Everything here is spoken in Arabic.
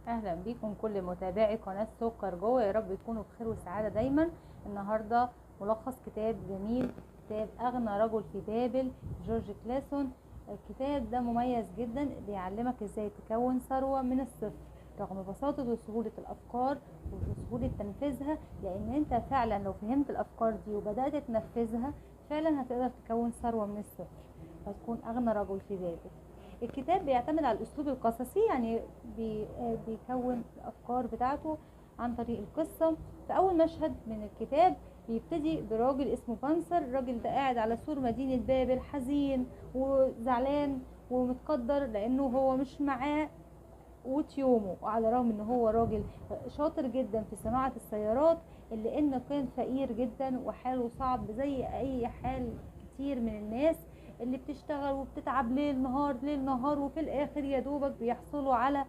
اهلا بيكم كل متابعي قناه سكر جوه، يا رب تكونوا بخير وسعاده دايما. النهارده ملخص كتاب جميل، كتاب اغنى رجل في بابل، جورج كلاسون. الكتاب ده مميز جدا، بيعلمك ازاي تكون ثروه من الصفر رغم بساطه وسهوله الافكار وسهوله تنفيذها، لان انت فعلا لو فهمت الافكار دي وبدات تنفذها فعلا هتقدر تكون ثروه من الصفر وتكون اغنى رجل في بابل. الكتاب بيعتمد على الاسلوب القصصي، يعني بيكون الافكار بتاعته عن طريق القصه. في اول مشهد من الكتاب بيبتدي براجل اسمه بانسر. الراجل ده قاعد على سور مدينه بابل حزين وزعلان ومتقدر لانه هو مش معاه قوت يومه، وعلى الرغم ان هو راجل شاطر جدا في صناعه السيارات الا انه كان فقير جدا وحاله صعب زي اي حال كتير من الناس اللي بتشتغل وبتتعب ليل نهار ليل نهار، وفي الاخر يا دوبك بيحصلوا على